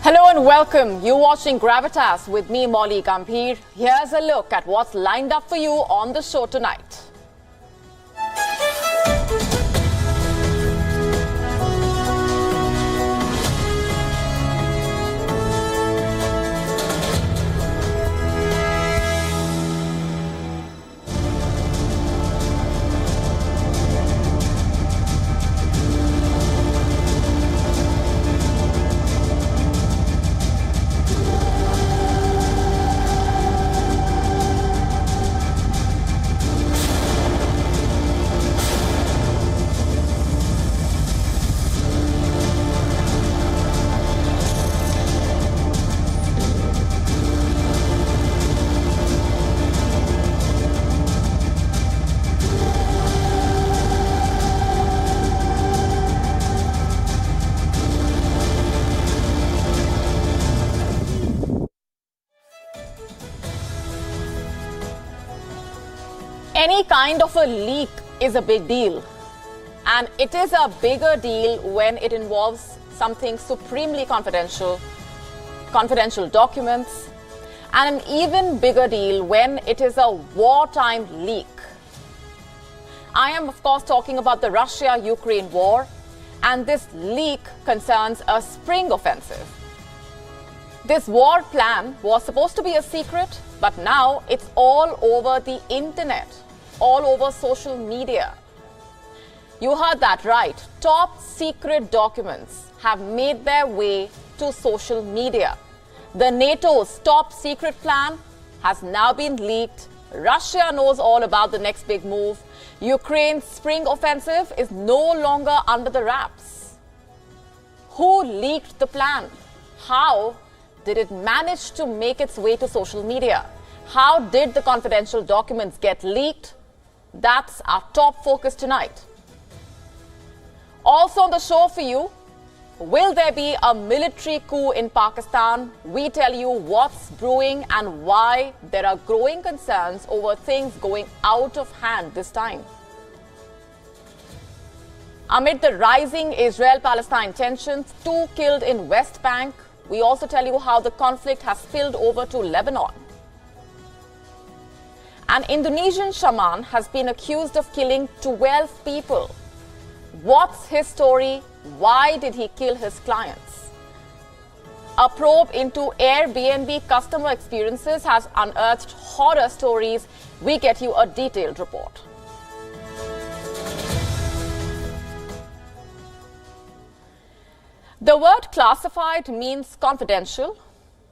Hello and welcome. You're watching Gravitas with me, Molly Gambhir. Here's a look at what's lined up for you on the show tonight. Any kind of a leak is a big deal, and it is a bigger deal when it involves something supremely confidential documents, and an even bigger deal when it is a wartime leak. I am, of course, talking about the Russia-Ukraine war, and this leak concerns a spring offensive. This war plan was supposed to be a secret, but now it's all over the internet, all over social media. You heard that right. Top secret documents have made their way to social media. The NATO's top secret plan has now been leaked. Russia knows all about the next big move. Ukraine's spring offensive is no longer under the wraps. Who leaked the plan? How did it manage to make its way to social media? How did the confidential documents get leaked? That's our top focus tonight. Also on the show for you, will there be a military coup in Pakistan? We tell you what's brewing and why there are growing concerns over things going out of hand this time. Amid the rising Israel-Palestine tensions, 2 killed in West Bank, we also tell you how the conflict has spilled over to Lebanon. An Indonesian shaman has been accused of killing 12 people. What's his story? Why did he kill his clients? A probe into Airbnb customer experiences has unearthed horror stories. We get you a detailed report. The word classified means confidential.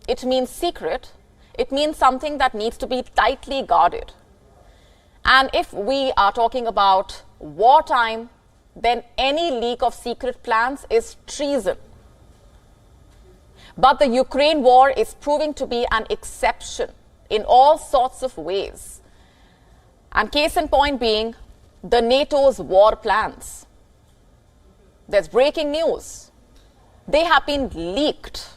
It means secret. It means something that needs to be tightly guarded. And if we are talking about wartime, then any leak of secret plans is treason. But the Ukraine war is proving to be an exception in all sorts of ways. And case in point being the NATO's war plans. There's breaking news. They have been leaked.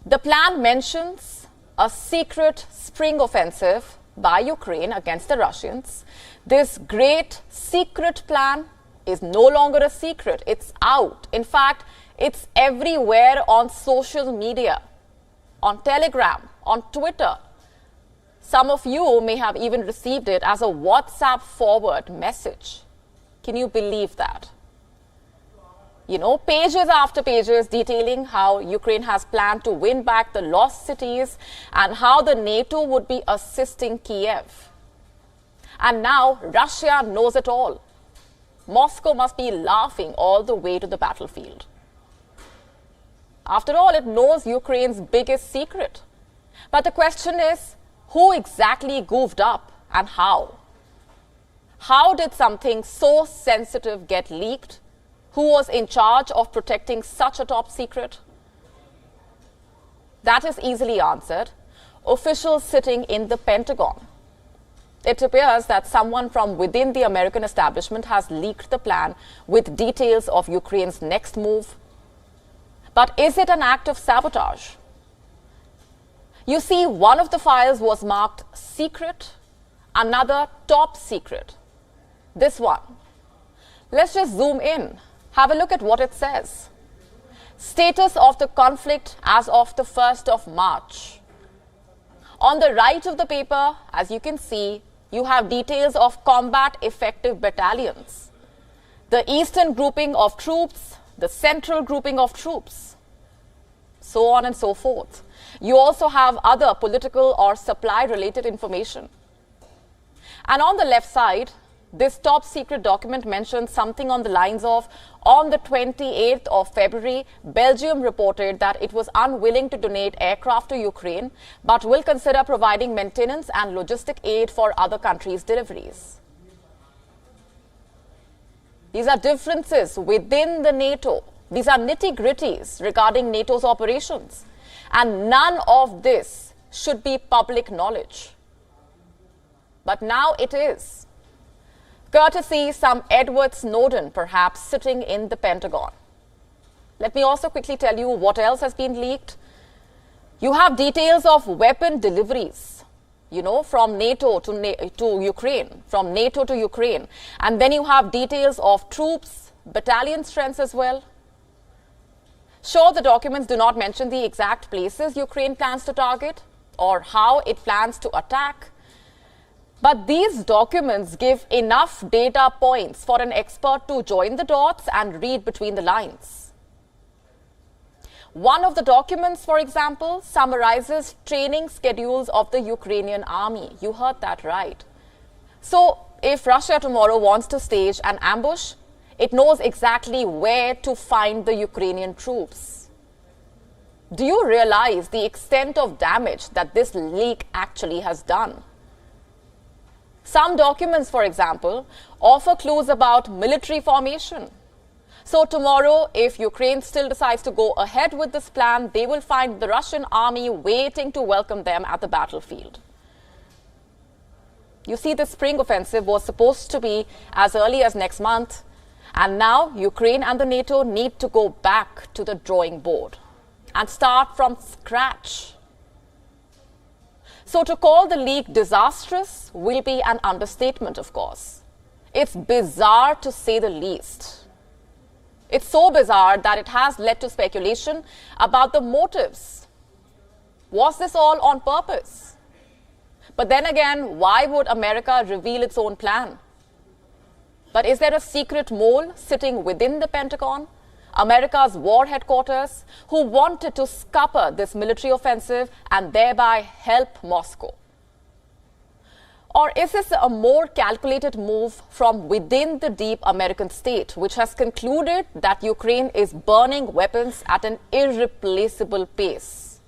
The plan mentions a secret spring offensive by Ukraine against the Russians. This great secret plan is no longer a secret. It's out. In fact, it's everywhere on social media, on Telegram, on Twitter. Some of you may have even received it as a WhatsApp forward message. Can you believe that? You know, pages after pages detailing how Ukraine has planned to win back the lost cities and how the NATO would be assisting Kiev. And now Russia knows it all. Moscow must be laughing all the way to the battlefield. After all, it knows Ukraine's biggest secret. But the question is, who exactly goofed up and how? How did something so sensitive get leaked? Who was in charge of protecting such a top secret? That is easily answered. Officials sitting in the Pentagon. It appears that someone from within the American establishment has leaked the plan with details of Ukraine's next move. But is it an act of sabotage? You see, one of the files was marked secret, another top secret. This one. Let's just zoom in. Have a look at what it says. Status of the conflict as of the 1st of March. On the right of the paper, as you can see, you have details of combat effective battalions, the eastern grouping of troops, the central grouping of troops, so on and so forth. You also have other political or supply related information. And on the left side, this top secret document mentions something on the lines of, on the 28th of February, Belgium reported that it was unwilling to donate aircraft to Ukraine, but will consider providing maintenance and logistic aid for other countries' deliveries. These are differences within the NATO. These are nitty-gritties regarding NATO's operations. And none of this should be public knowledge. But now it is. Courtesy some Edward Snowden, perhaps, sitting in the Pentagon. Let me also quickly tell you what else has been leaked. You have details of weapon deliveries, from NATO to Ukraine, from NATO to Ukraine. And then you have details of troops, battalion strengths as well. Sure, the documents do not mention the exact places Ukraine plans to target or how it plans to attack. But these documents give enough data points for an expert to join the dots and read between the lines. One of the documents, for example, summarizes training schedules of the Ukrainian army. You heard that right. So if Russia tomorrow wants to stage an ambush, it knows exactly where to find the Ukrainian troops. Do you realize the extent of damage that this leak actually has done? Some documents, for example, offer clues about military formation. So tomorrow, if Ukraine still decides to go ahead with this plan, they will find the Russian army waiting to welcome them at the battlefield. You see, the spring offensive was supposed to be as early as next month. And now Ukraine and the NATO need to go back to the drawing board and start from scratch. So to call the leak disastrous will be an understatement, of course. It's bizarre to say the least. It's so bizarre that it has led to speculation about the motives. Was this all on purpose? But then again, why would America reveal its own plan? But is there a secret mole sitting within the Pentagon, America's war headquarters, who wanted to scupper this military offensive and thereby help Moscow? Or is this a more calculated move from within the deep American state, which has concluded that Ukraine is burning weapons at an irreplaceable pace?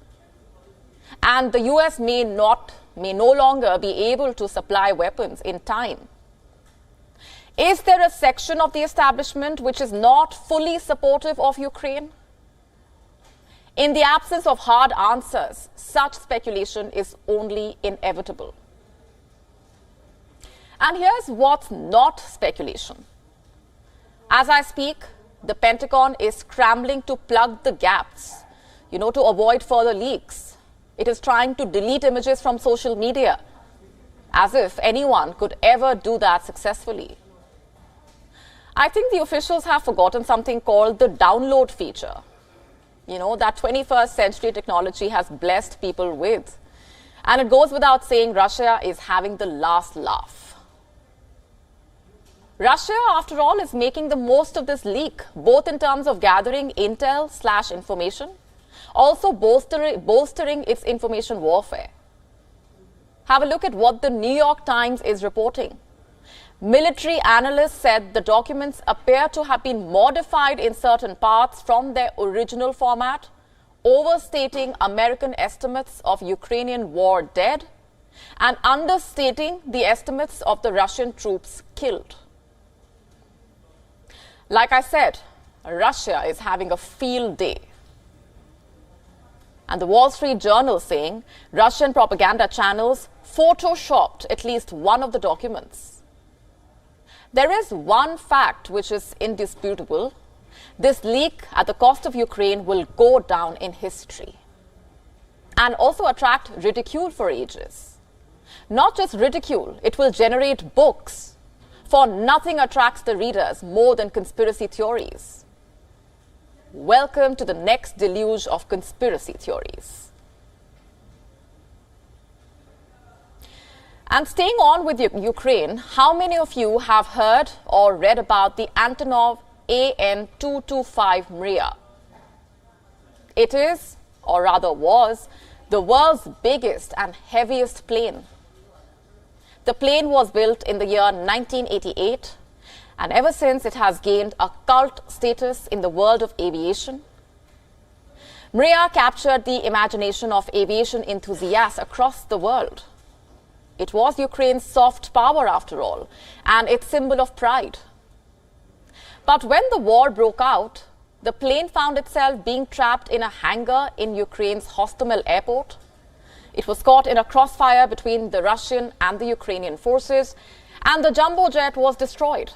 And the US may no longer be able to supply weapons in time. Is there a section of the establishment which is not fully supportive of Ukraine? In the absence of hard answers, such speculation is only inevitable. And here's what's not speculation. As I speak, the Pentagon is scrambling to plug the gaps, to avoid further leaks. It is trying to delete images from social media, as if anyone could ever do that successfully. I think the officials have forgotten something called the download feature, that 21st century technology has blessed people with. And it goes without saying Russia is having the last laugh. Russia, after all, is making the most of this leak, both in terms of gathering intel/information, also bolstering its information warfare. Have a look at what the New York Times is reporting. Military analysts said the documents appear to have been modified in certain parts from their original format, overstating American estimates of Ukrainian war dead and understating the estimates of the Russian troops killed. Like I said, Russia is having a field day. And the Wall Street Journal saying Russian propaganda channels photoshopped at least one of the documents. There is one fact which is indisputable. This leak at the cost of Ukraine will go down in history and also attract ridicule for ages. Not just ridicule, it will generate books, for nothing attracts the readers more than conspiracy theories. Welcome to the next deluge of conspiracy theories. And staying on with Ukraine, how many of you have heard or read about the Antonov AN-225 Mriya? It is, or rather was, the world's biggest and heaviest plane. The plane was built in the year 1988, and ever since it has gained a cult status in the world of aviation. Mriya captured the imagination of aviation enthusiasts across the world. It was Ukraine's soft power after all, and its symbol of pride. But when the war broke out, the plane found itself being trapped in a hangar in Ukraine's Hostomel airport. It was caught in a crossfire between the Russian and the Ukrainian forces, and the jumbo jet was destroyed.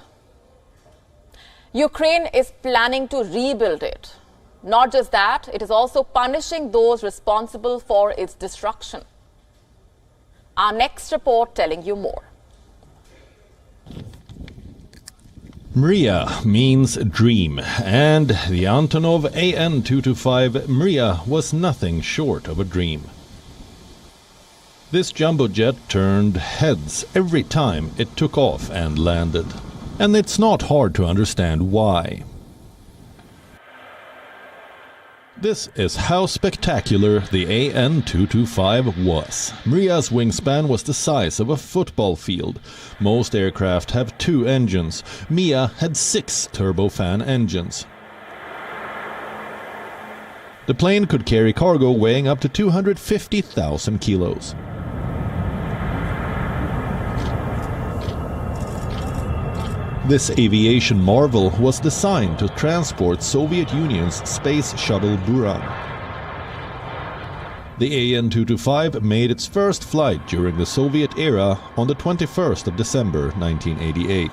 Ukraine is planning to rebuild it. Not just that, it is also punishing those responsible for its destruction. Our next report telling you more. Mriya means dream, and the Antonov AN-225 Mriya was nothing short of a dream. This jumbo jet turned heads every time it took off and landed, and it's not hard to understand why. This is how spectacular the AN-225 was. Mriya's wingspan was the size of a football field. Most aircraft have 2 engines. Mriya had 6 turbofan engines. The plane could carry cargo weighing up to 250,000 kilos. This aviation marvel was designed to transport Soviet Union's space shuttle Buran. The AN-225 made its first flight during the Soviet era on the 21st of December 1988.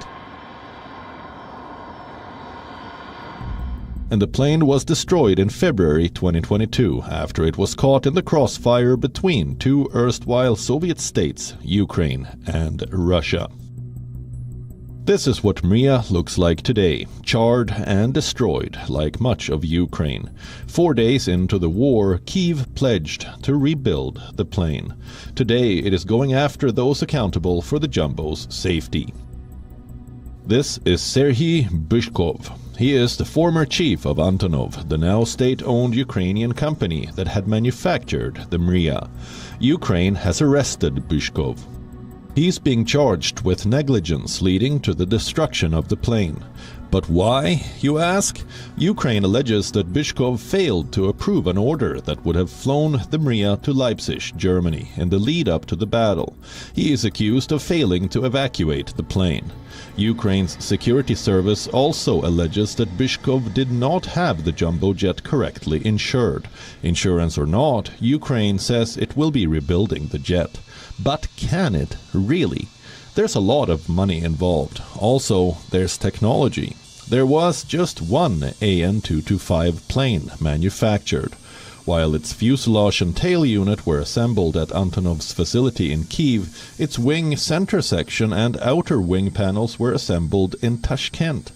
And the plane was destroyed in February 2022 after it was caught in the crossfire between 2 erstwhile Soviet states, Ukraine and Russia. This is what Mriya looks like today, charred and destroyed like much of Ukraine. 4 days into the war, Kyiv pledged to rebuild the plane. Today it is going after those accountable for the jumbo's safety. This is Serhiy Byshkov. He is the former chief of Antonov, the now state-owned Ukrainian company that had manufactured the Mriya. Ukraine has arrested Byshkov. He's being charged with negligence leading to the destruction of the plane. But why, you ask? Ukraine alleges that Byshkov failed to approve an order that would have flown the Mriya to Leipzig, Germany, in the lead-up to the battle. He is accused of failing to evacuate the plane. Ukraine's security service also alleges that Byshkov did not have the jumbo jet correctly insured. Insurance or not, Ukraine says it will be rebuilding the jet. But can it really? There's a lot of money involved. Also, there's technology. There was just one AN-225 plane manufactured. While its fuselage and tail unit were assembled at Antonov's facility in Kyiv, its wing center section and outer wing panels were assembled in Tashkent.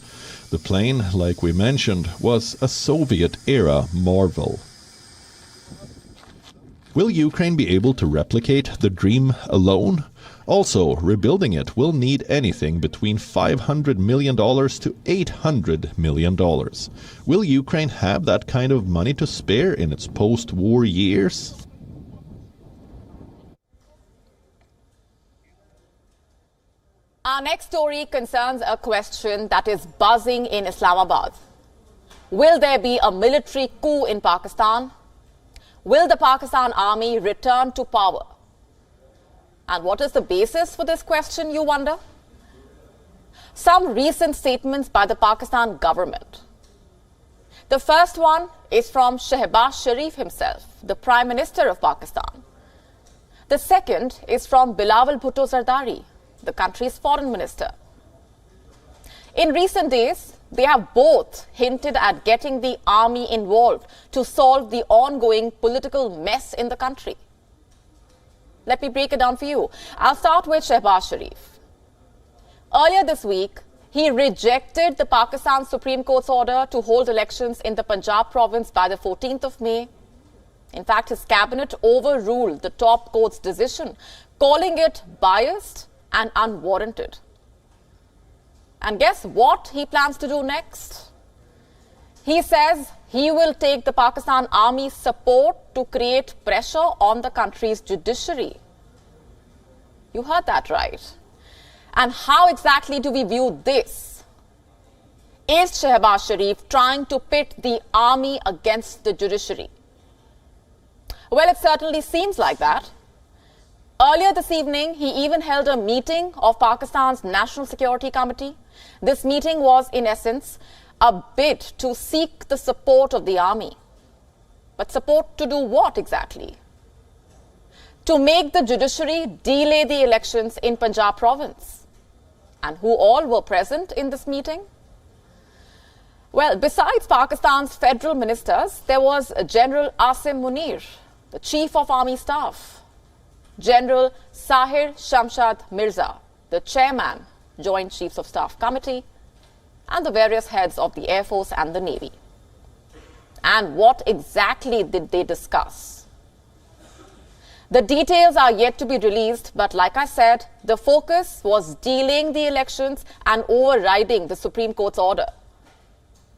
The plane, like we mentioned, was a Soviet-era marvel. Will Ukraine be able to replicate the dream alone? Also, rebuilding it will need anything between $500 million to $800 million. Will Ukraine have that kind of money to spare in its post-war years? Our next story concerns a question that is buzzing in Islamabad. Will there be a military coup in Pakistan? Will the Pakistan army return to power? And what is the basis for this question, you wonder? Some recent statements by the Pakistan government. The first one is from Shehbaz Sharif himself. the Prime Minister of Pakistan. The second is from Bilawal Bhutto Zardari, the country's foreign minister. In recent days, they have both hinted at getting the army involved to solve the ongoing political mess in the country. Let me break it down for you. I'll start with Shehbaz Sharif. Earlier this week, he rejected the Pakistan Supreme Court's order to hold elections in the Punjab province by the 14th of May. In fact, his cabinet overruled the top court's decision, calling it biased and unwarranted. And guess what he plans to do next? He says he will take the Pakistan Army's support to create pressure on the country's judiciary. You heard that right. And how exactly do we view this? Is Shehbaz Sharif trying to pit the army against the judiciary? Well, it certainly seems like that. Earlier this evening, he even held a meeting of Pakistan's National Security Committee. This meeting was, in essence, a bid to seek the support of the army. But support to do what exactly? To make the judiciary delay the elections in Punjab province. And who all were present in this meeting? Well, besides Pakistan's federal ministers, there was General Asim Munir, the Chief of Army Staff, General Sahir Shamshad Mirza, the Chairman, Joint Chiefs of Staff Committee, and the various heads of the Air Force and the Navy. And what exactly did they discuss? The details are yet to be released, but like I said, the focus was delaying the elections and overriding the Supreme Court's order.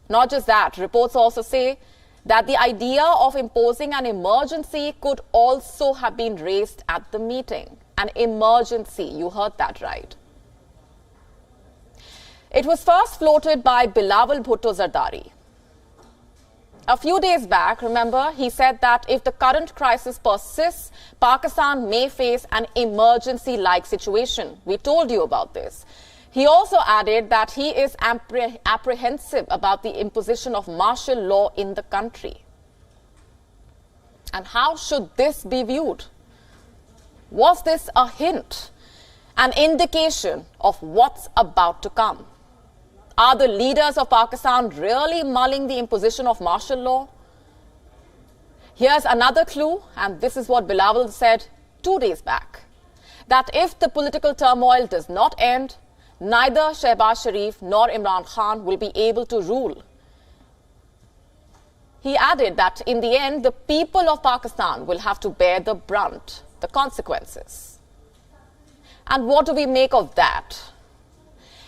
Not just that, reports also say that the idea of imposing an emergency could also have been raised at the meeting. An emergency, you heard that right. It was first floated by Bilawal Bhutto Zardari. A few days back, remember, he said that if the current crisis persists, Pakistan may face an emergency-like situation. We told you about this. He also added that he is apprehensive about the imposition of martial law in the country. And how should this be viewed? Was this a hint, an indication of what's about to come? Are the leaders of Pakistan really mulling the imposition of martial law? Here's another clue, and this is what Bilawal said 2 days back, that if the political turmoil does not end, neither Shehbaz Sharif nor Imran Khan will be able to rule. He added that in the end, the people of Pakistan will have to bear the brunt, the consequences. And what do we make of that?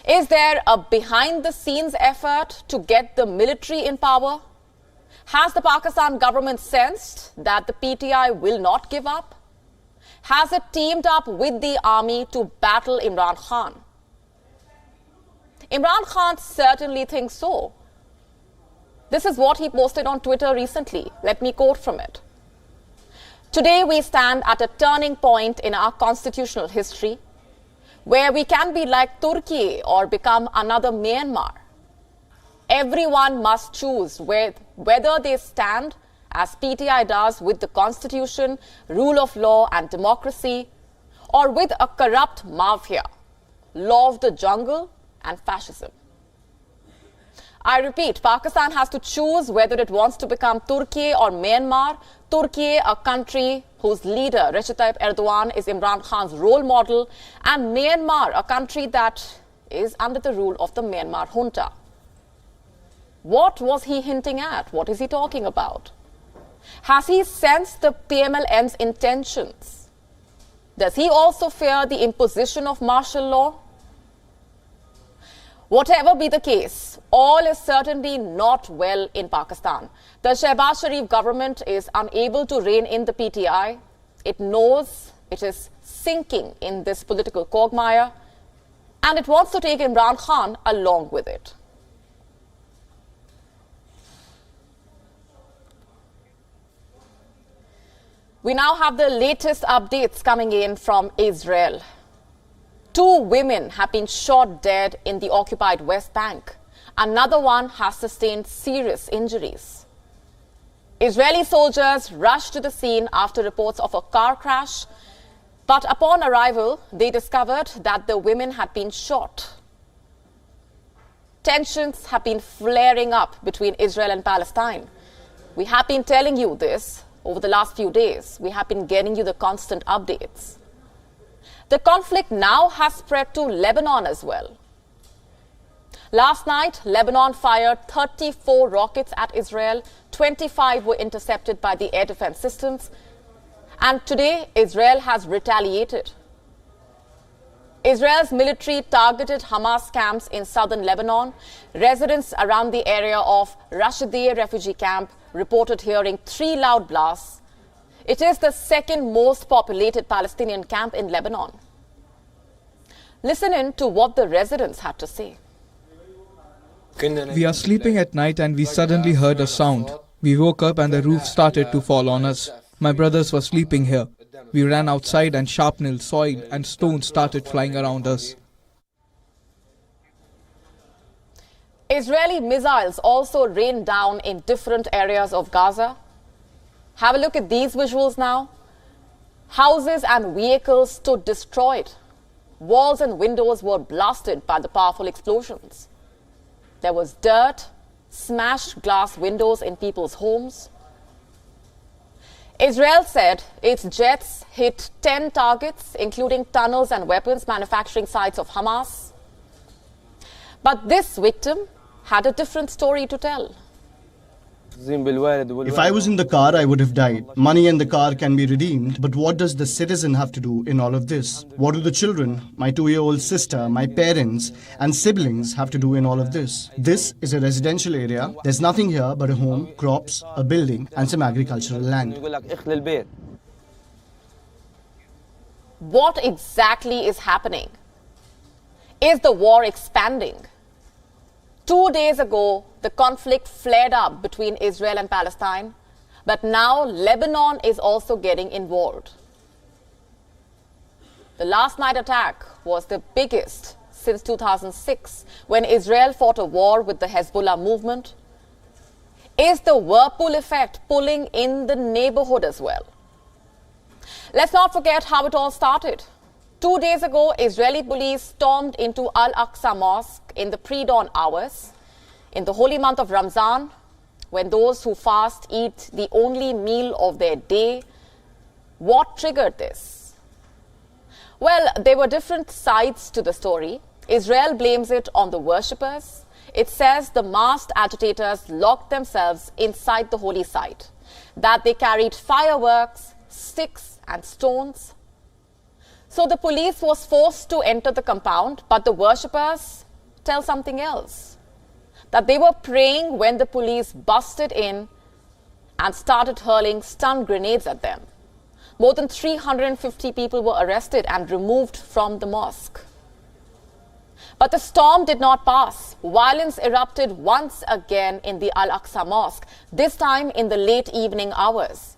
Is there a behind-the-scenes effort to get the military in power? Has the Pakistan government sensed that the PTI will not give up? Has it teamed up with the army to battle Imran Khan? Imran Khan certainly thinks so. This is what he posted on Twitter recently. Let me quote from it. Today we stand at a turning point in our constitutional history, where we can be like Turkey or become another Myanmar. Everyone must choose whether they stand, as PTI does, with the constitution, rule of law and democracy, or with a corrupt mafia, law of the jungle and fascism. I repeat, Pakistan has to choose whether it wants to become Turkey or Myanmar. Turkey, a country whose leader, Recep Tayyip Erdogan, is Imran Khan's role model, and Myanmar, a country that is under the rule of the Myanmar junta. What was he hinting at? What is he talking about? Has he sensed the PMLN's intentions? Does he also fear the imposition of martial law? Whatever be the case, all is certainly not well in Pakistan. The Shehbaz Sharif government is unable to rein in the PTI. It knows it is sinking in this political quagmire, and it wants to take Imran Khan along with it. We now have the latest updates coming in from Israel. 2 women have been shot dead in the occupied West Bank. Another one has sustained serious injuries. Israeli soldiers rushed to the scene after reports of a car crash, but upon arrival, they discovered that the women had been shot. Tensions have been flaring up between Israel and Palestine. We have been telling you this over the last few days. We have been getting you the constant updates. The conflict now has spread to Lebanon as well. Last night, Lebanon fired 34 rockets at Israel. 25 were intercepted by the air defense systems. And today, Israel has retaliated. Israel's military targeted Hamas camps in southern Lebanon. Residents around the area of Rashidiyeh refugee camp reported hearing 3 loud blasts. It is the second most populated Palestinian camp in Lebanon. Listen in to what the residents had to say. We are sleeping at night and we suddenly heard a sound. We woke up and the roof started to fall on us. My brothers were sleeping here. We ran outside and shrapnel, soil and stones started flying around us. Israeli missiles also rained down in different areas of Gaza. Have a look at these visuals now. Houses and vehicles stood destroyed. Walls and windows were blasted by the powerful explosions. There was dirt, smashed glass windows in people's homes. Israel said its jets hit 10 targets, including tunnels and weapons manufacturing sites of Hamas. But this victim had a different story to tell. If I was in the car, I would have died. Money in the car can be redeemed, but what does the citizen have to do in all of this? What do the children, my 2-year-old sister, my parents and siblings have to do in all of this? This is a residential area. There's nothing here but a home, crops, a building and some agricultural land. What exactly is happening? Is the war expanding? 2 days ago, the conflict flared up between Israel and Palestine, but now Lebanon is also getting involved. The last night attack was the biggest since 2006, when Israel fought a war with the Hezbollah movement. Is the whirlpool effect pulling in the neighborhood as well? Let's not forget how it all started. 2 days ago, Israeli police stormed into Al-Aqsa Mosque in the pre-dawn hours, in the holy month of Ramzan, when those who fast eat the only meal of their day. What triggered this? Well, there were different sides to the story. Israel blames it on the worshippers. It says the masked agitators locked themselves inside the holy site, that they carried fireworks, sticks and stones. So the police was forced to enter the compound, but the worshippers tell something else. That they were praying when the police busted in and started hurling stun grenades at them. More than 350 people were arrested and removed from the mosque. But the storm did not pass. Violence erupted once again in the Al-Aqsa Mosque, this time in the late evening hours.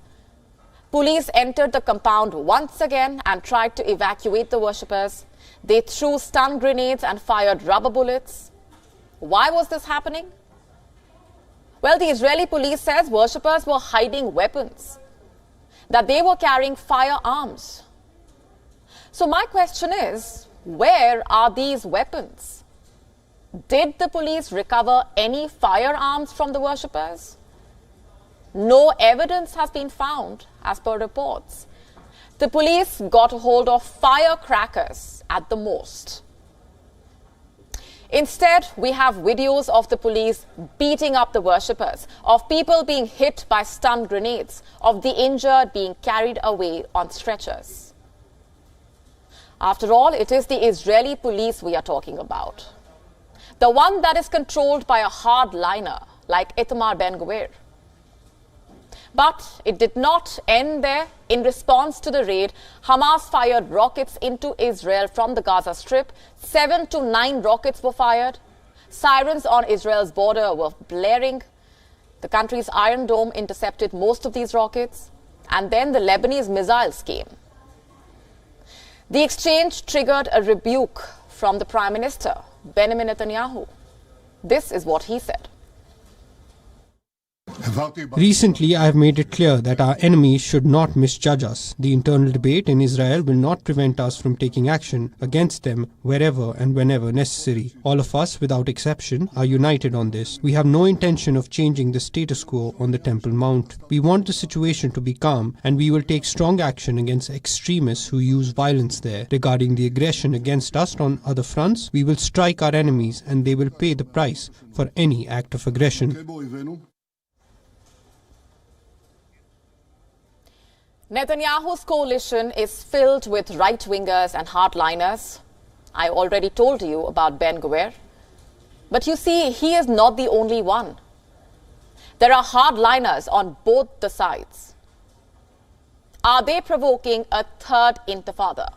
Police entered the compound once again and tried to evacuate the worshippers. They threw stun grenades and fired rubber bullets. Why was this happening? Well, the Israeli police says worshippers were hiding weapons, that they were carrying firearms. So my question is, where are these weapons? Did the police recover any firearms from the worshippers? No evidence has been found, as per reports. The police got a hold of firecrackers at the most. Instead, we have videos of the police beating up the worshippers, of people being hit by stun grenades, of the injured being carried away on stretchers. After all, it is the Israeli police we are talking about. The one that is controlled by a hardliner like Itamar Ben-Gvir. But it did not end there. In response to the raid, Hamas fired rockets into Israel from the Gaza Strip. 7 to 9 rockets were fired. Sirens on Israel's border were blaring. The country's Iron Dome intercepted most of these rockets. And then the Lebanese missiles came. The exchange triggered a rebuke from the Prime Minister, Benjamin Netanyahu. This is what he said. Recently, I have made it clear that our enemies should not misjudge us. The internal debate in Israel will not prevent us from taking action against them wherever and whenever necessary. All of us, without exception, are united on this. We have no intention of changing the status quo on the Temple Mount. We want the situation to be calm, and we will take strong action against extremists who use violence there. Regarding the aggression against us on other fronts, we will strike our enemies and they will pay the price for any act of aggression. Netanyahu's coalition is filled with right-wingers and hardliners. I already told you about Ben-Gvir. But you see, he is not the only one. There are hardliners on both the sides. Are they provoking a third intifada?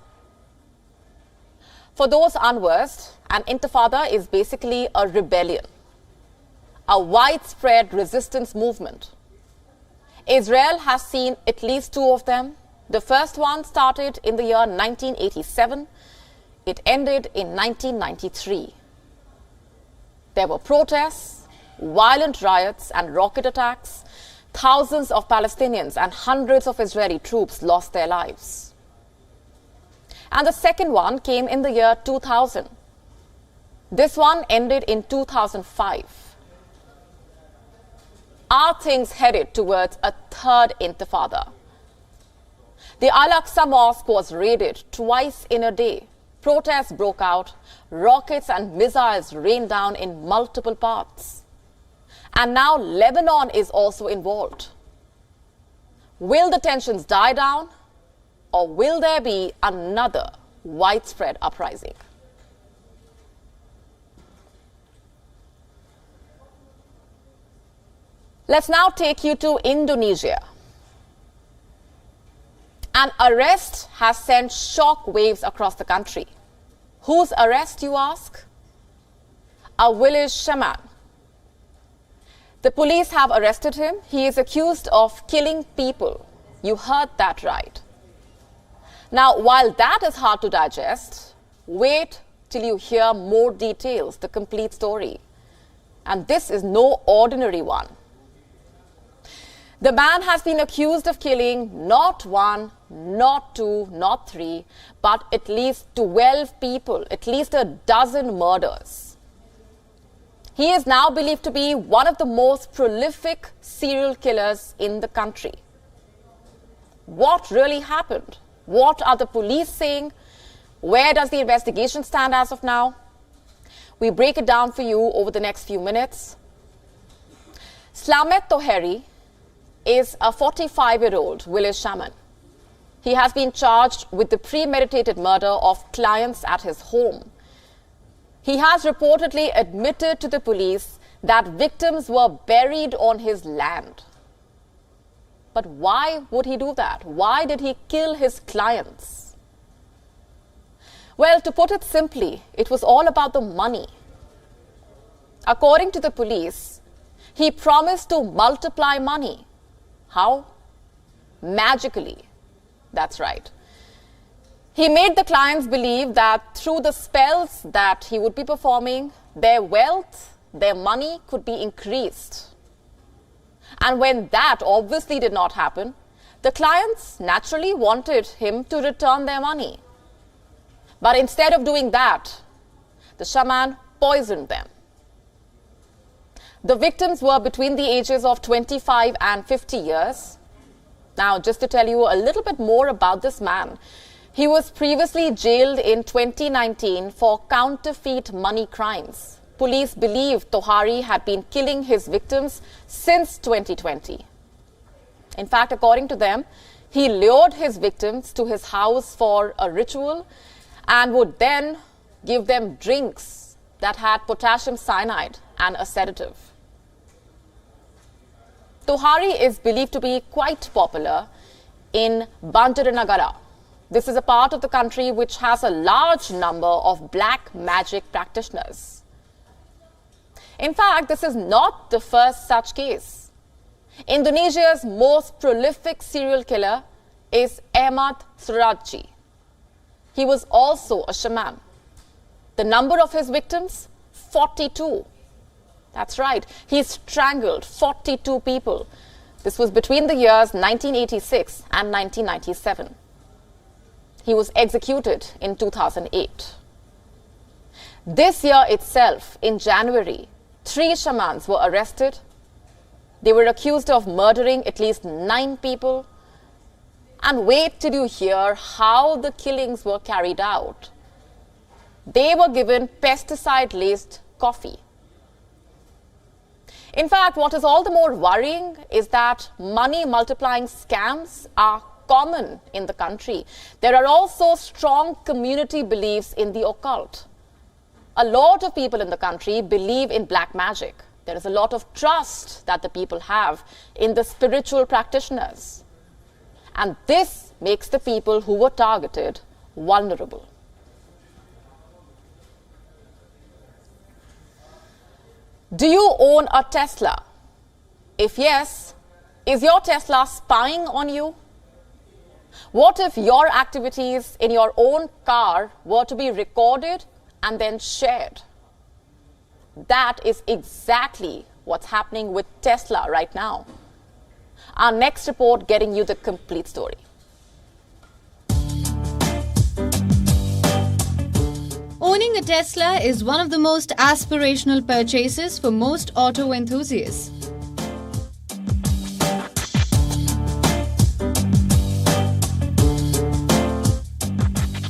For those unversed, an intifada is basically a rebellion, a widespread resistance movement. Israel has seen at least two of them. The first one started in the year 1987. It ended in 1993. There were protests, violent riots and rocket attacks. Thousands of Palestinians and hundreds of Israeli troops lost their lives. And the second one came in the year 2000. This one ended in 2005. Are things headed towards a third intifada? The Al-Aqsa Mosque was raided twice in a day. Protests broke out. Rockets and missiles rained down in multiple parts. And now Lebanon is also involved. Will the tensions die down, or will there be another widespread uprising? Let's now take you to Indonesia. An arrest has sent shock waves across the country. Whose arrest, you ask? A village shaman. The police have arrested him. He is accused of killing people. You heard that right. Now, while that is hard to digest, wait till you hear more details, the complete story. And this is no ordinary one. The man has been accused of killing not one, not two, not three, but at least 12 people, at least a dozen murders. He is now believed to be one of the most prolific serial killers in the country. What really happened? What are the police saying? Where does the investigation stand as of now? We break it down for you over the next few minutes. Slamet Toheri is a 45-year-old village shaman. He has been charged with the premeditated murder of clients at his home. He has reportedly admitted to the police that victims were buried on his land. But why would he do that? Why did he kill his clients? Well, to put it simply, it was all about the money. According to the police, he promised to multiply money. How? Magically. That's right. He made the clients believe that through the spells that he would be performing, their wealth, their money could be increased. And when that obviously did not happen, the clients naturally wanted him to return their money. But instead of doing that, the shaman poisoned them. The victims were between the ages of 25 and 50 years. Now, just to tell you a little bit more about this man, he was previously jailed in 2019 for counterfeit money crimes. Police believe Tohari had been killing his victims since 2020. In fact, according to them, he lured his victims to his house for a ritual and would then give them drinks that had potassium cyanide and a sedative. Tohari is believed to be quite popular in Banjaranagara. This is a part of the country which has a large number of black magic practitioners. In fact, this is not the first such case. Indonesia's most prolific serial killer is Ahmad Suradji. He was also a shaman. The number of his victims, 42. That's right, he strangled 42 people. This was between the years 1986 and 1997. He was executed in 2008. This year itself, in January, 3 shamans were arrested. They were accused of murdering at least 9 people. And wait till you hear how the killings were carried out. They were given pesticide-laced coffee. In fact, what is all the more worrying is that money-multiplying scams are common in the country. There are also strong community beliefs in the occult. A lot of people in the country believe in black magic. There is a lot of trust that the people have in the spiritual practitioners. And this makes the people who were targeted vulnerable. Do you own a Tesla? If yes, is your Tesla spying on you? What if your activities in your own car were to be recorded and then shared? That is exactly what's happening with Tesla right now. Our next report getting you the complete story. Owning a Tesla is one of the most aspirational purchases for most auto enthusiasts.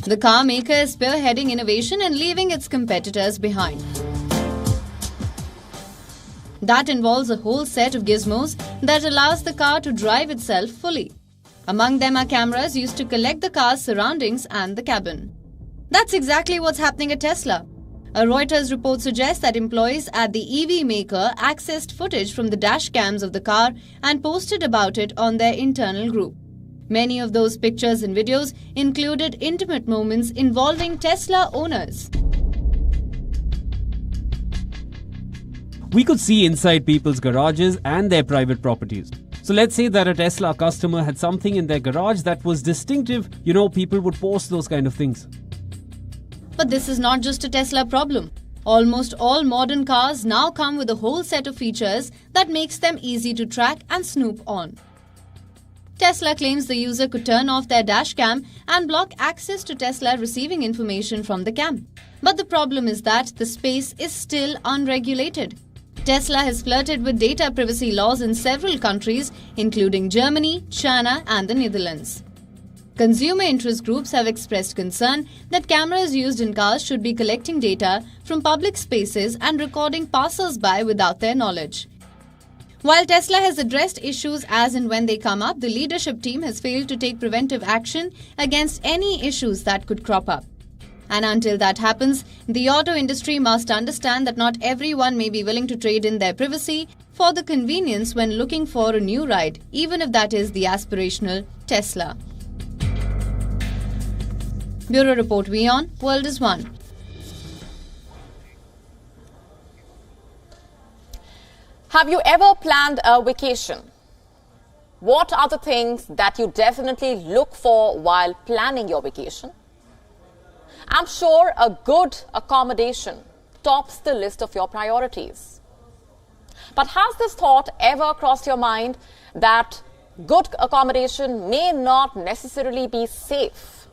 The car maker is spearheading innovation and leaving its competitors behind. That involves a whole set of gizmos that allows the car to drive itself fully. Among them are cameras used to collect the car's surroundings and the cabin. That's exactly what's happening at Tesla. A Reuters report suggests that employees at the EV maker accessed footage from the dash cams of the car and posted about it on their internal group. Many of those pictures and videos included intimate moments involving Tesla owners. We could see inside people's garages and their private properties. So let's say that a Tesla customer had something in their garage that was distinctive. People would post those kind of things. But this is not just a Tesla problem. Almost all modern cars now come with a whole set of features that makes them easy to track and snoop on. Tesla claims the user could turn off their dash cam and block access to Tesla receiving information from the cam. But the problem is that the space is still unregulated. Tesla has flirted with data privacy laws in several countries, including Germany, China, and the Netherlands. Consumer interest groups have expressed concern that cameras used in cars should be collecting data from public spaces and recording passers-by without their knowledge. While Tesla has addressed issues as and when they come up, the leadership team has failed to take preventive action against any issues that could crop up. And until that happens, the auto industry must understand that not everyone may be willing to trade in their privacy for the convenience when looking for a new ride, even if that is the aspirational Tesla. Bureau Report WION, World is One. Have you ever planned a vacation? What are the things that you definitely look for while planning your vacation? I'm sure a good accommodation tops the list of your priorities. But has this thought ever crossed your mind that good accommodation may not necessarily be safe?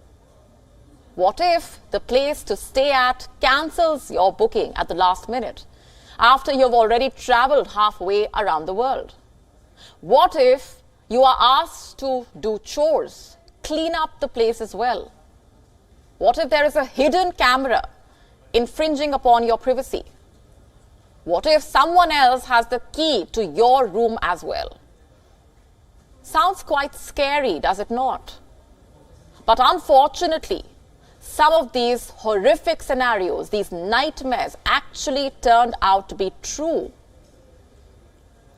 What if the place to stay at cancels your booking at the last minute after you've already traveled halfway around the world? What if you are asked to do chores, clean up the place as well? What if there is a hidden camera infringing upon your privacy? What if someone else has the key to your room as well? Sounds quite scary, does it not? But unfortunately, some of these horrific scenarios, these nightmares, actually turned out to be true.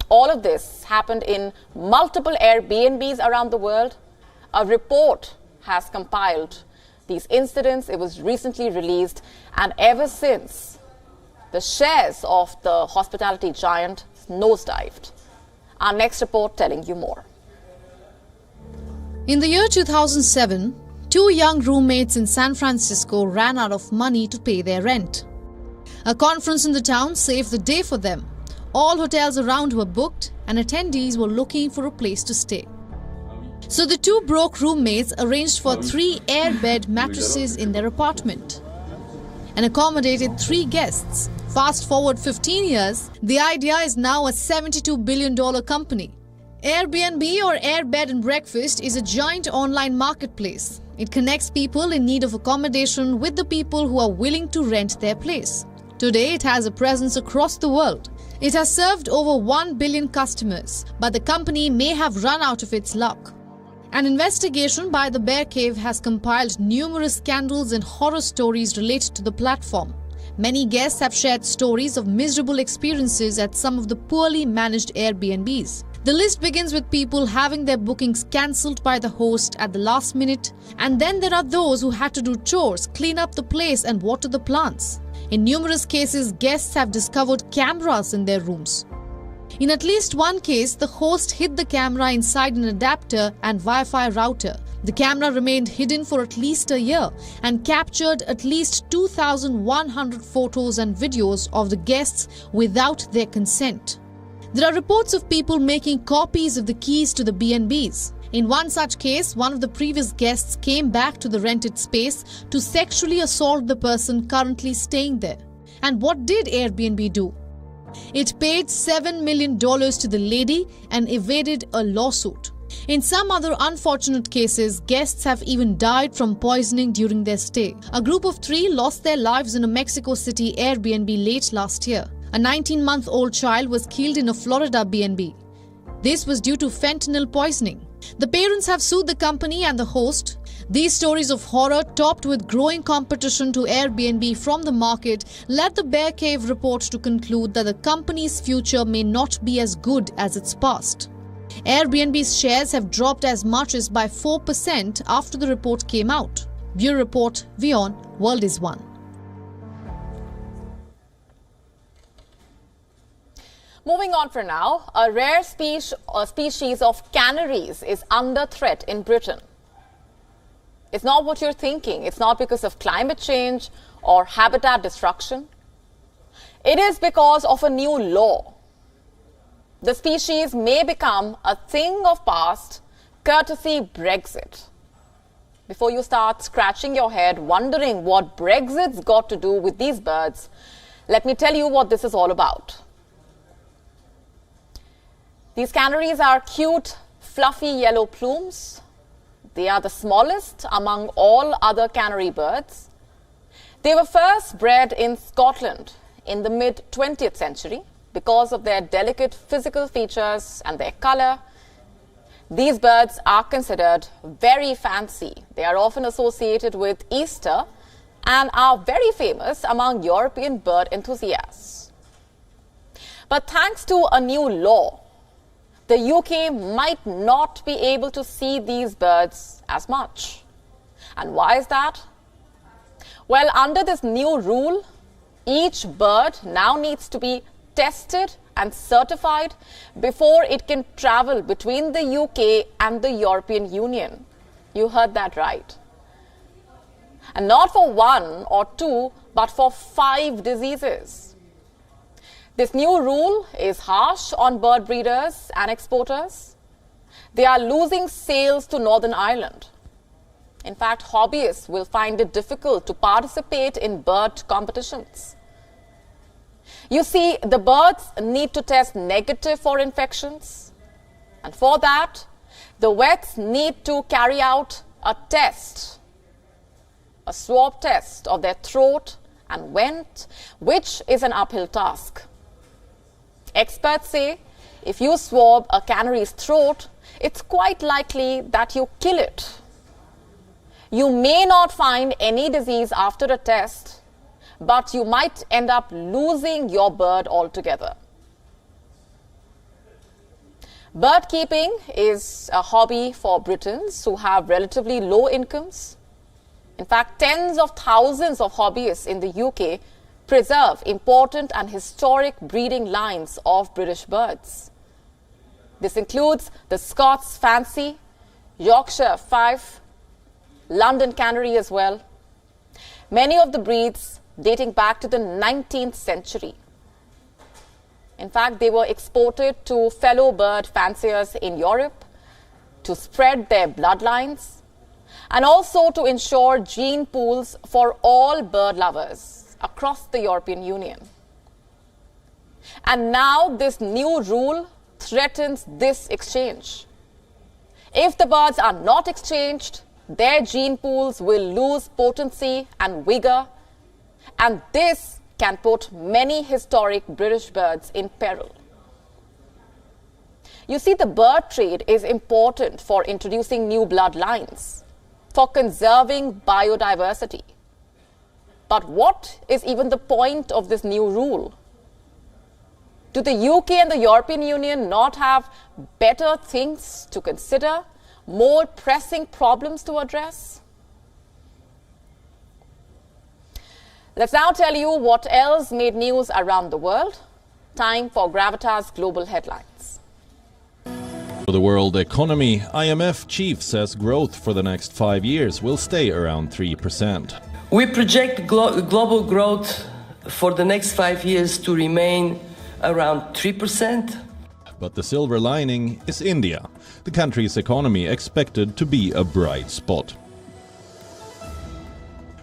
All of this happened in multiple Airbnbs around the world. A report has compiled these incidents. It was recently released, and ever since, the shares of the hospitality giant nosedived. Our next report telling you more. In the year 2007, 2 young roommates in San Francisco ran out of money to pay their rent. A conference in the town saved the day for them. All hotels around were booked and attendees were looking for a place to stay. So the two broke roommates arranged for 3 airbed mattresses in their apartment and accommodated 3 guests. Fast forward 15 years, the idea is now a $72 billion company. Airbnb, or Air Bed and Breakfast, is a giant online marketplace. It connects people in need of accommodation with the people who are willing to rent their place. Today, it has a presence across the world. It has served over 1 billion customers, but the company may have run out of its luck. An investigation by the Bear Cave has compiled numerous scandals and horror stories related to the platform. Many guests have shared stories of miserable experiences at some of the poorly managed Airbnbs. The list begins with people having their bookings cancelled by the host at the last minute, and then there are those who had to do chores, clean up the place and water the plants. In numerous cases, guests have discovered cameras in their rooms. In at least one case, the host hid the camera inside an adapter and Wi-Fi router. The camera remained hidden for at least a year and captured at least 2,100 photos and videos of the guests without their consent. There are reports of people making copies of the keys to the B&Bs. In one such case, one of the previous guests came back to the rented space to sexually assault the person currently staying there. And what did Airbnb do? It paid $7 million to the lady and evaded a lawsuit. In some other unfortunate cases, guests have even died from poisoning during their stay. A group of 3 lost their lives in a Mexico City Airbnb late last year. A 19-month-old child was killed in a Florida B&B. This was due to fentanyl poisoning. The parents have sued the company and the host. These stories of horror, topped with growing competition to Airbnb from the market, led the Bear Cave report to conclude that the company's future may not be as good as its past. Airbnb's shares have dropped as much as by 4% after the report came out. Bureau Report, WION, World is One. Moving on for now, a rare species of canaries is under threat in Britain. It's not what you're thinking. It's not because of climate change or habitat destruction. It is because of a new law. The species may become a thing of past, courtesy Brexit. Before you start scratching your head wondering what Brexit's got to do with these birds, let me tell you what this is all about. These canaries are cute, fluffy yellow plumes. They are the smallest among all other canary birds. They were first bred in Scotland in the mid-20th century because of their delicate physical features and their color. These birds are considered very fancy. They are often associated with Easter and are very famous among European bird enthusiasts. But thanks to a new law, the UK might not be able to see these birds as much. And why is that? Well, under this new rule, each bird now needs to be tested and certified before it can travel between the UK and the European Union. You heard that right. And not for 1 or 2, but for 5 diseases. This new rule is harsh on bird breeders and exporters. They are losing sales to Northern Ireland. In fact, hobbyists will find it difficult to participate in bird competitions. You see, the birds need to test negative for infections. And for that, the vets need to carry out a test, a swab test of their throat and vent, which is an uphill task. Experts say if you swab a canary's throat, it's quite likely that you kill it. You may not find any disease after a test, but you might end up losing your bird altogether. Bird keeping is a hobby for Britons who have relatively low incomes. In fact, tens of thousands of hobbyists in the UK preserve important and historic breeding lines of British birds. This includes the Scots Fancy, Yorkshire Fife, London Canary as well. Many of the breeds dating back to the 19th century. In fact, they were exported to fellow bird fanciers in Europe to spread their bloodlines and also to ensure gene pools for all bird lovers across the European Union. And now this new rule threatens this exchange. If the birds are not exchanged, their gene pools will lose potency and vigor, and this can put many historic British birds in peril. You see, the bird trade is important for introducing new bloodlines, for conserving biodiversity. But what is even the point of this new rule? Do the UK and the European Union not have better things to consider, more pressing problems to address? Let's now tell you what else made news around the world. Time for Gravitas Global Headlines. For the world economy, IMF chief says growth for the next 5 years will stay around 3%. We project global growth for the next 5 years to remain around 3%. But the silver lining is India, the country's economy expected to be a bright spot.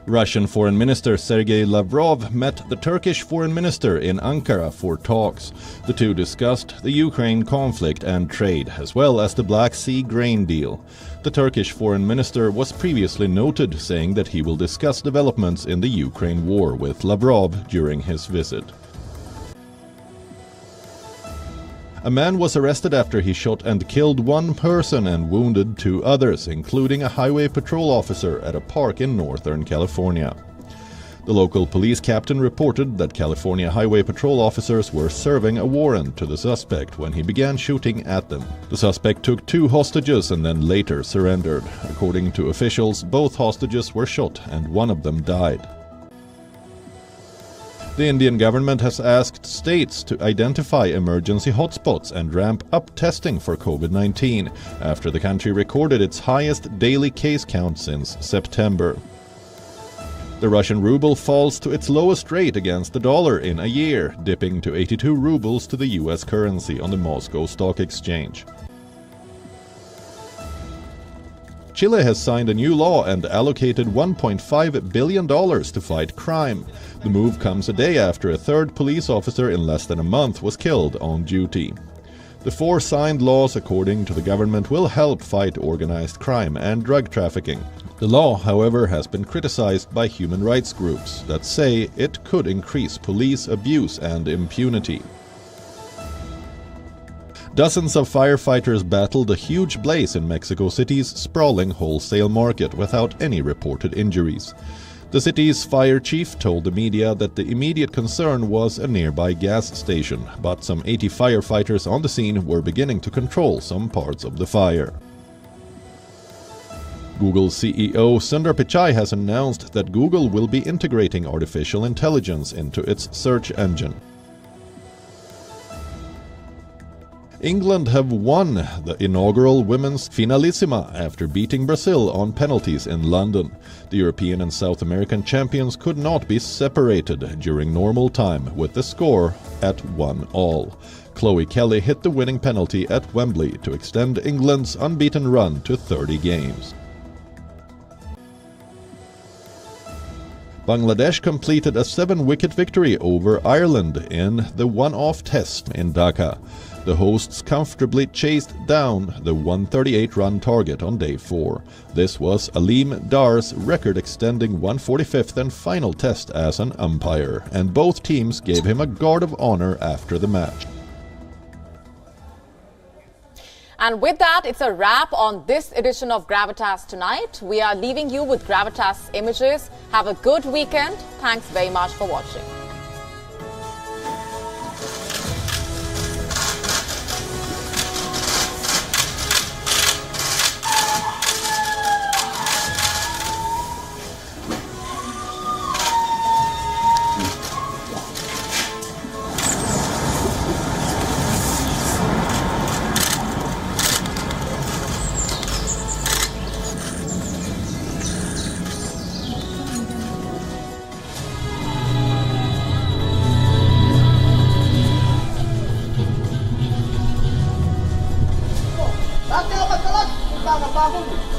Russian Foreign Minister Sergei Lavrov met the Turkish Foreign Minister in Ankara for talks. The two discussed the Ukraine conflict and trade, as well as the Black Sea grain deal. The Turkish Foreign Minister was previously noted, saying that he will discuss developments in the Ukraine war with Lavrov during his visit. A man was arrested after he shot and killed one person and wounded 2 others, including a highway patrol officer at a park in Northern California. The local police captain reported that California highway patrol officers were serving a warrant to the suspect when he began shooting at them. The suspect took 2 hostages and then later surrendered. According to officials, both hostages were shot and one of them died. The Indian government has asked states to identify emergency hotspots and ramp up testing for COVID-19 after the country recorded its highest daily case count since September. The Russian ruble falls to its lowest rate against the dollar in a year, dipping to 82 rubles to the US currency on the Moscow Stock Exchange. Chile has signed a new law and allocated $1.5 billion to fight crime. The move comes a day after a 3rd police officer in less than a month was killed on duty. The 4 signed laws, according to the government, will help fight organized crime and drug trafficking. The law, however, has been criticized by human rights groups that say it could increase police abuse and impunity. Dozens of firefighters battled a huge blaze in Mexico City's sprawling wholesale market without any reported injuries. The city's fire chief told the media that the immediate concern was a nearby gas station, but some 80 firefighters on the scene were beginning to control some parts of the fire. Google CEO Sundar Pichai has announced that Google will be integrating artificial intelligence into its search engine. England have won the inaugural Women's Finalissima after beating Brazil on penalties in London. The European and South American champions could not be separated during normal time, with the score at 1-1. Chloe Kelly hit the winning penalty at Wembley to extend England's unbeaten run to 30 games. Bangladesh completed a 7-wicket victory over Ireland in the one-off test in Dhaka. The hosts comfortably chased down the 138-run target on day 4. This was Aleem Dar's record-extending 145th and final test as an umpire, and both teams gave him a guard of honor after the match. And with that, it's a wrap on this edition of Gravitas Tonight. We are leaving you with Gravitas images. Have a good weekend. Thanks very much for watching. tahun